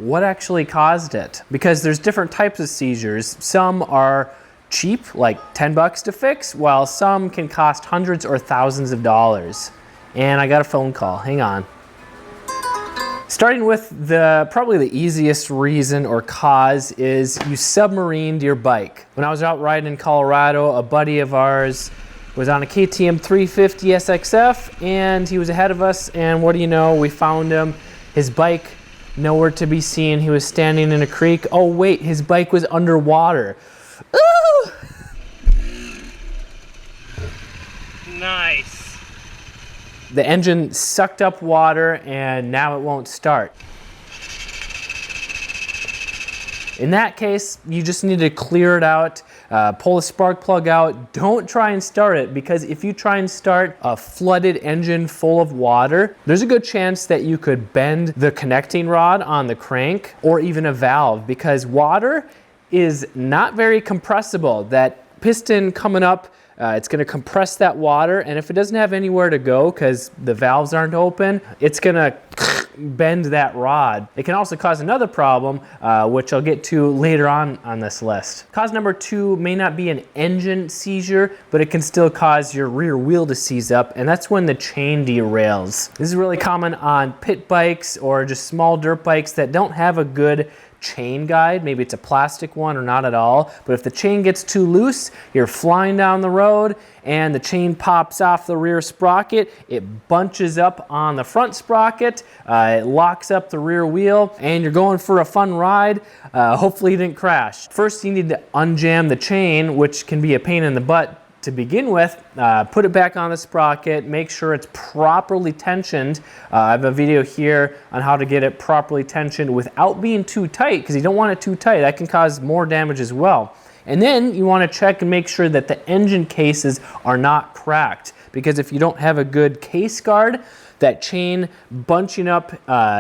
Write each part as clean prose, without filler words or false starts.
What actually caused it? Because there's different types of seizures. Some are cheap, like 10 bucks to fix, while some can cost hundreds or thousands of dollars. And I got a phone call, hang on. Starting with probably the easiest reason or cause is you submarined your bike. When I was out riding in Colorado, a buddy of ours was on a KTM 350 SXF and he was ahead of us, and what do you know, we found him. His bike, nowhere to be seen. He was standing in a creek. Oh wait, his bike was underwater. Ooh! Nice. The engine sucked up water and now it won't start. In that case, you just need to clear it out, pull the spark plug out. Don't try and start it, because if you try and start a flooded engine full of water, there's a good chance that you could bend the connecting rod on the crank or even a valve, because water is not very compressible. That piston coming up, it's going to compress that water, and if it doesn't have anywhere to go because the valves aren't open, it's going to bend that rod. It can also cause another problem, which I'll get to later on this list. Cause number 2 may not be an engine seizure, but it can still cause your rear wheel to seize up, and that's when the chain derails. This is really common on pit bikes or just small dirt bikes that don't have a good chain guide. Maybe it's a plastic one or not at all, but if the chain gets too loose, you're flying down the road and the chain pops off the rear sprocket, it bunches up on the front sprocket, it locks up the rear wheel, and you're going for a fun ride. Hopefully you didn't crash. First, you need to unjam the chain, which can be a pain in the butt to begin with. Put it back on the sprocket, make sure it's properly tensioned. I have a video here on how to get it properly tensioned without being too tight, because you don't want it too tight. That can cause more damage as well. And then you want to check and make sure that the engine cases are not cracked, because if you don't have a good case guard, that chain bunching up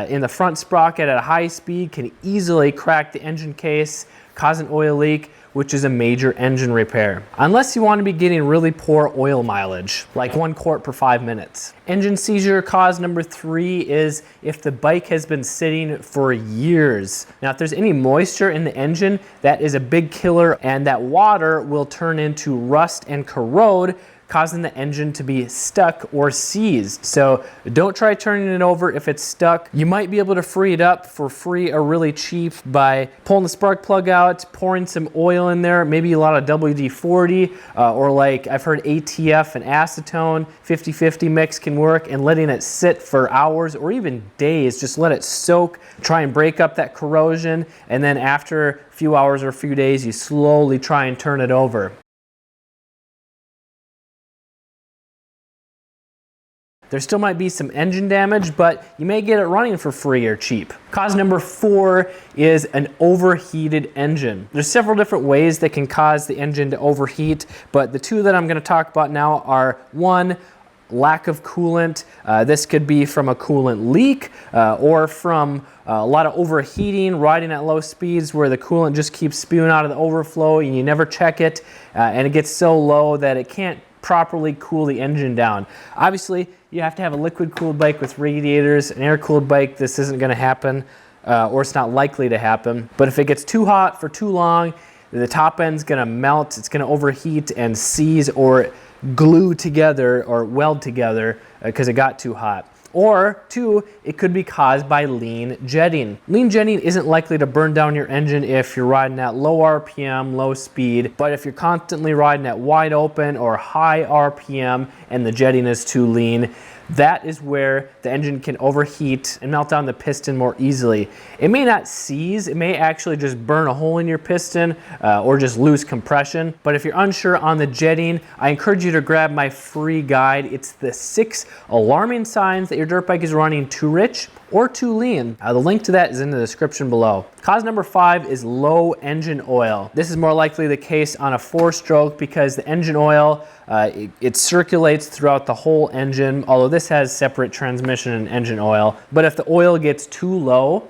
in the front sprocket at a high speed can easily crack the engine case, cause an oil leak, which is a major engine repair. Unless you want to be getting really poor oil mileage, like 1 quart per 5 minutes. Engine seizure cause number 3 is if the bike has been sitting for years. Now, if there's any moisture in the engine, that is a big killer, and that water will turn into rust and corrode, causing the engine to be stuck or seized. So don't try turning it over if it's stuck. You might be able to free it up for free or really cheap by pulling the spark plug out, pouring some oil in there, maybe a lot of WD-40, or like I've heard ATF and acetone, 50-50 mix can work, and letting it sit for hours or even days. Just let it soak, try and break up that corrosion, and then after a few hours or a few days, you slowly try and turn it over. There still might be some engine damage, but you may get it running for free or cheap. Cause number 4 is an overheated engine. There's several different ways that can cause the engine to overheat, but the 2 that I'm going to talk about now are 1, lack of coolant. This could be from a coolant leak or from a lot of overheating, riding at low speeds where the coolant just keeps spewing out of the overflow and you never check it, and it gets so low that it can't properly cool the engine down. Obviously, you have to have a liquid-cooled bike with radiators. An air-cooled bike, this isn't going to happen, or it's not likely to happen. But if it gets too hot for too long, the top end's going to melt, it's going to overheat and seize or glue together or weld together because it got too hot. Or 2, it could be caused by lean jetting. Lean jetting isn't likely to burn down your engine if you're riding at low RPM, low speed, but if you're constantly riding at wide open or high RPM and the jetting is too lean, that is where the engine can overheat and melt down the piston more easily. It may not seize, it may actually just burn a hole in your piston or just lose compression. But if you're unsure on the jetting, I encourage you to grab my free guide. It's the 6 alarming signs that your dirt bike is running too rich or too lean. The link to that is in the description below. Cause number 5 is low engine oil. This is more likely the case on a 4-stroke because the engine oil, it circulates throughout the whole engine, although this has separate transmission and engine oil. But if the oil gets too low,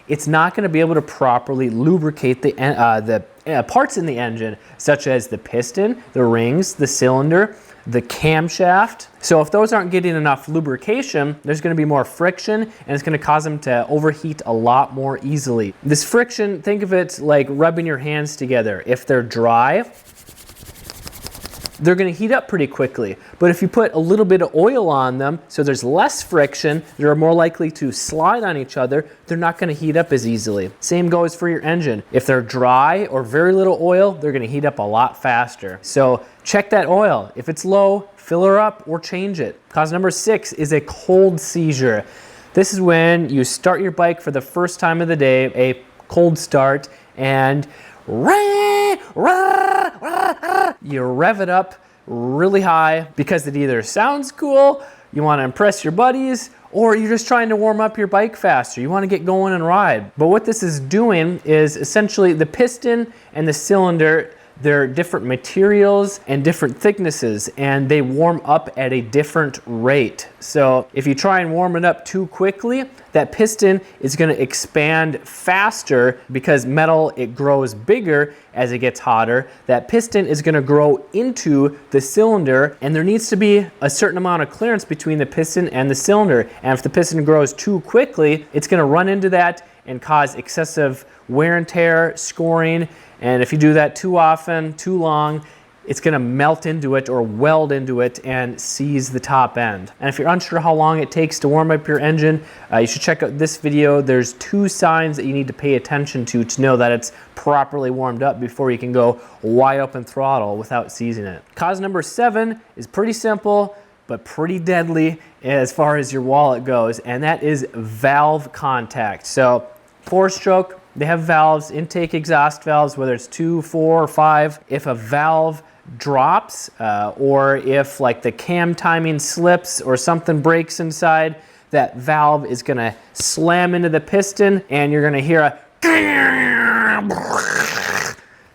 it's not going to be able to properly lubricate the parts in the engine, such as the piston, the rings, the cylinder. the camshaft. So if those aren't getting enough lubrication, there's going to be more friction, and it's going to cause them to overheat a lot more easily. This friction, think of it like rubbing your hands together. If they're dry, they're going to heat up pretty quickly. But if you put a little bit of oil on them, so there's less friction, they're more likely to slide on each other, they're not going to heat up as easily. Same goes for your engine. If they're dry or very little oil, they're going to heat up a lot faster. So check that oil. If it's low, fill her up or change it. Cause number 6 is a cold seizure. This is when you start your bike for the first time of the day, a cold start, and you rev it up really high because it either sounds cool, you want to impress your buddies, or you're just trying to warm up your bike faster. You want to get going and ride. But what this is doing is essentially the piston and the cylinder, they're different materials and different thicknesses, and they warm up at a different rate. So if you try and warm it up too quickly, that piston is going to expand faster because metal, it grows bigger as it gets hotter. That piston is going to grow into the cylinder, and there needs to be a certain amount of clearance between the piston and the cylinder. And if the piston grows too quickly, it's going to run into that and cause excessive wear and tear, scoring. And if you do that too often, too long, it's going to melt into it or weld into it and seize the top end. And if you're unsure how long it takes to warm up your engine, you should check out this video. There's 2 signs that you need to pay attention to know that it's properly warmed up before you can go wide open throttle without seizing it. Cause number 7 is pretty simple, but pretty deadly as far as your wallet goes, and that is valve contact. So 4-stroke, they have valves, intake exhaust valves, whether it's 2, 4, or 5. If a valve drops or if like the cam timing slips or something breaks inside, that valve is going to slam into the piston, and you're going to hear a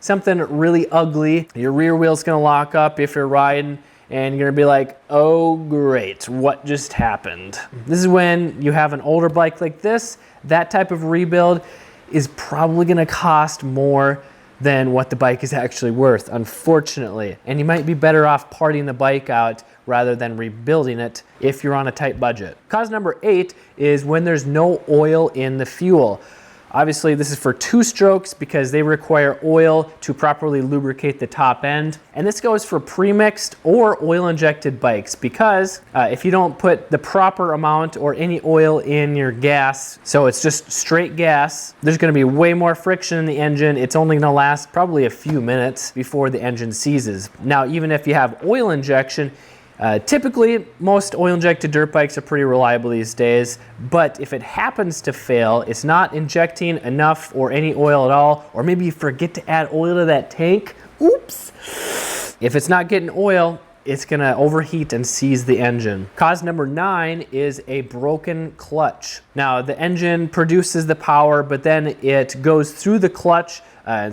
something really ugly. Your rear wheel's going to lock up if you're riding, and you're going to be like, oh great, what just happened? This is when you have an older bike like this. That type of rebuild is probably going to cost more than what the bike is actually worth, unfortunately. And you might be better off parting the bike out rather than rebuilding it if you're on a tight budget. Cause number 8 is when there's no oil in the fuel. Obviously, this is for 2-strokes because they require oil to properly lubricate the top end. And this goes for premixed or oil-injected bikes because if you don't put the proper amount or any oil in your gas, so it's just straight gas, there's going to be way more friction in the engine. It's only going to last probably a few minutes before the engine seizes. Now, even if you have oil injection, typically, most oil-injected dirt bikes are pretty reliable these days, but if it happens to fail, it's not injecting enough or any oil at all, or maybe you forget to add oil to that tank, oops. If it's not getting oil, it's gonna overheat and seize the engine. Cause number 9 is a broken clutch. Now, the engine produces the power, but then it goes through the clutch,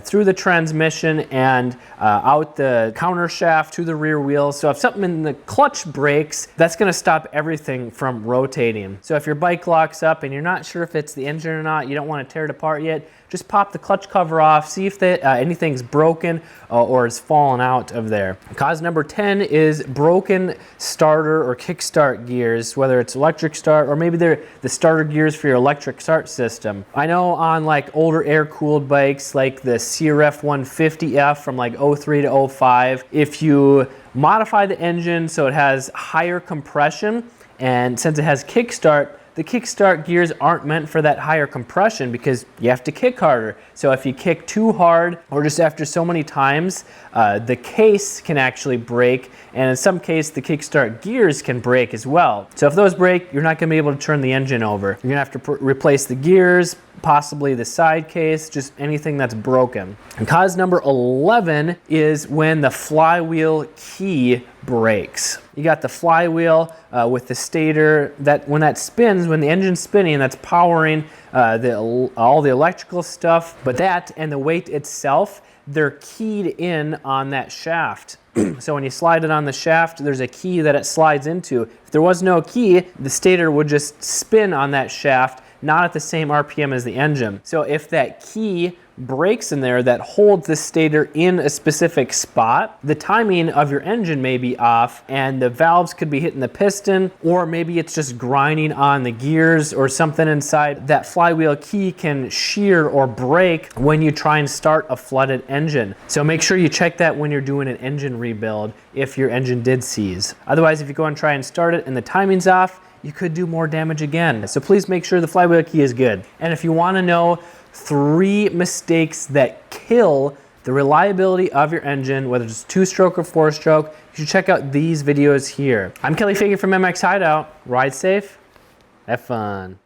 through the transmission, and out the counter shaft to the rear wheel. So if something in the clutch breaks, that's gonna stop everything from rotating. So if your bike locks up and you're not sure if it's the engine or not, you don't wanna tear it apart yet, just pop the clutch cover off, see if anything's broken or is fallen out of there. Cause number 10 is broken starter or kickstart gears, whether it's electric start or maybe they're the starter gears for your electric start system. I know on like older air-cooled bikes like the CRF 150F from like 03 to 05, if you modify the engine so it has higher compression, and since it has kickstart, the kickstart gears aren't meant for that higher compression because you have to kick harder. So if you kick too hard or just after so many times, the case can actually break, and in some case the kickstart gears can break as well. So if those break, you're not going to be able to turn the engine over. You're going to have to replace the gears, possibly the side case, just anything that's broken. And cause number 11 is when the flywheel key breaks. You got the flywheel with the stator that when that spins, when the engine's spinning, that's powering all the electrical stuff, but that and the weight itself, they're keyed in on that shaft. So when you slide it on the shaft, there's a key that it slides into. If there was no key, the stator would just spin on that shaft, not at the same RPM as the engine. So if that key brakes in there that holds the stator in a specific spot, the timing of your engine may be off and the valves could be hitting the piston, or maybe it's just grinding on the gears or something inside. That flywheel key can shear or break when you try and start a flooded engine. So make sure you check that when you're doing an engine rebuild if your engine did seize. Otherwise, if you go and try and start it and the timing's off, you could do more damage again. So please make sure the flywheel key is good. And if you want to know 3 mistakes that kill the reliability of your engine, whether it's 2-stroke or 4-stroke, you should check out these videos here. I'm Kelly Fagan from MX Hideout. Ride safe, have fun.